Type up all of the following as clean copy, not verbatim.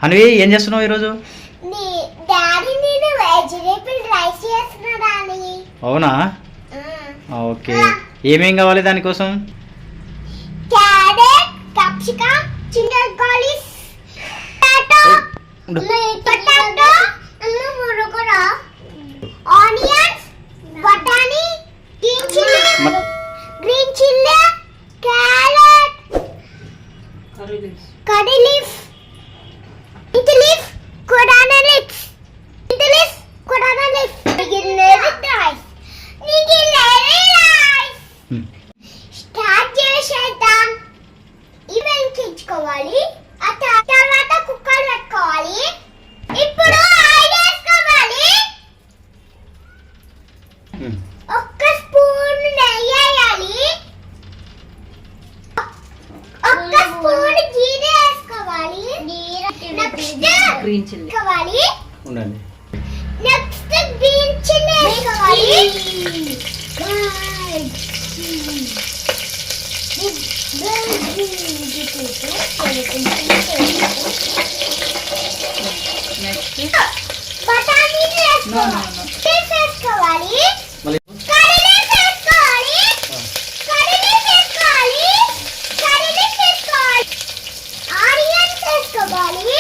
అనివి ఏం చేస్తున్నావు ఈరోజు? అవునా, ఓకే. ఏమేం కావాలి దానికోసం? Green chilli, carrot, curry leaf, start చేసేద్దాం. ఈవెన్ తెచ్చుకోవాలి, ఆ తర్వాత కుక్కర్ పెట్టుకోవాలి. ఇప్పుడు ఆయిల్ వేసుకోవాలి. ఒక్క స్పూన్ నెయ్యి వేయాలి. ఒక్క స్పూన్ జీరా వేసుకోవాలి. గ్రీన్ చిల్లీ వేసుకోవాలి. ఉండండి. నెక్స్ట్ గ్రీన్ చిల్లీ వేసుకోవాలి. బఠానీ వేసుకోవాలి. మళ్ళీ కర్రీ లీఫ్ వేసుకోవాలి. కర్రీ లీఫ్ వేసుకోవాలి. కర్రీ లీఫ్ వేసుకోవాలి. ఆనియన్స్ వేసుకోవాలి.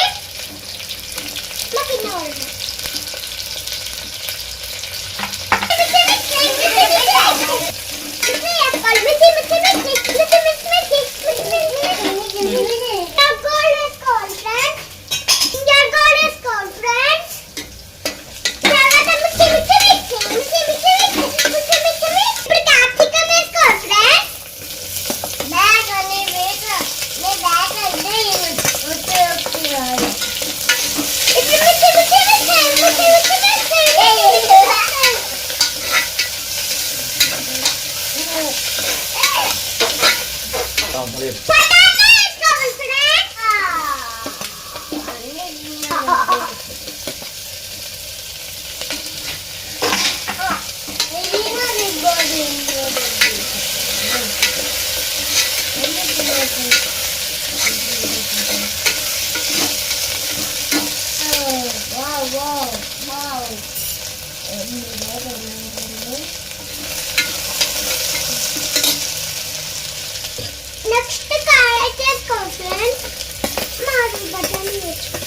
నెక్స్ట్ క్యారెట్ వేసుకోవాలి ఫ్రెండ్స్. మాది బఠానీ వేసుకోవాలి.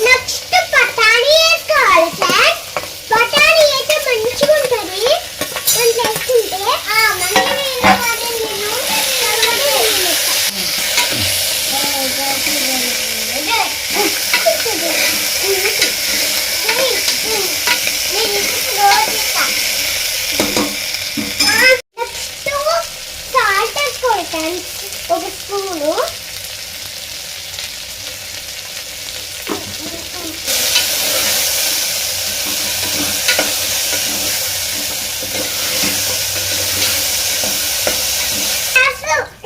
నెక్స్ట్ బఠానీ వేసుకోవాలి ఫ్రెండ్స్. బఠానీ అయితే మంచిగా ఉంటుంది దాంట్లో వేసుకుంటే. సాల్ట్ వేసుకోవాలి ఫ్రెండ్స్, ఒక spoon.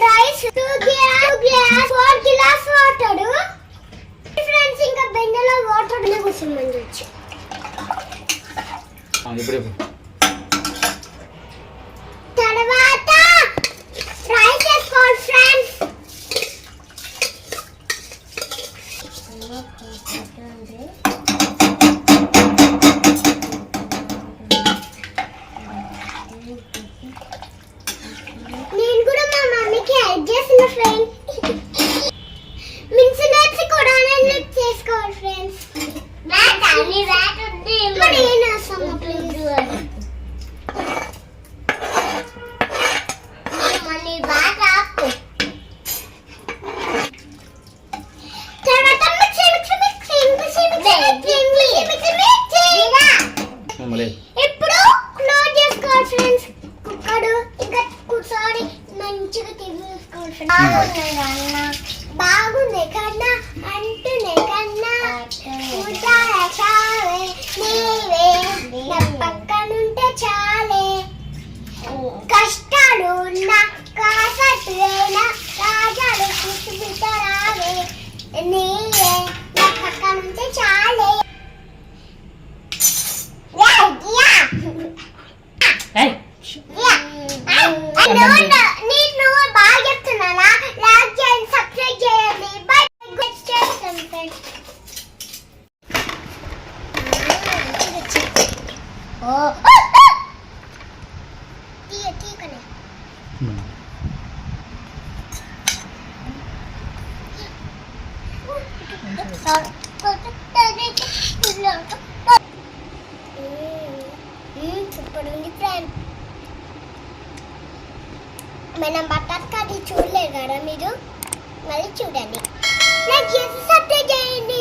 Rice 2 glass 4 glass water. Friends ఇంకా బెండలో వాటర్ కోసం మంచి. ఇప్పుడు తర్వాత రైస్ వేసుకోవాలి ఫ్రెండ్స్. నేను కూడా మా మమ్మీకి హెల్ప్ చేసిన ఫ్రెండ్. మిక్సీ నట్స్ కూడా నేను చేసుకోవాలి ఫ్రెండ్స్. మరి ఏం వేస్తామా ప్లీజ్? తర్వాత మిక్సీ నా పక్కన ఉంటే చాలే ఏయ్, నేను బాగా చెప్తున్నానా లైక్ చేయండి సబ్స్క్రైబ్ చేయండి బై చేస్తాను ఫ్రెండ్స్ ఓ తీయకనే సూపర్ ఉంది ఫ్రెండ్ మనం బట్టర్కాది చూడలేదు కదా మీరు మళ్ళీ చూడండి లైక్ చేసి సబ్స్క్రైబ్ చేయండి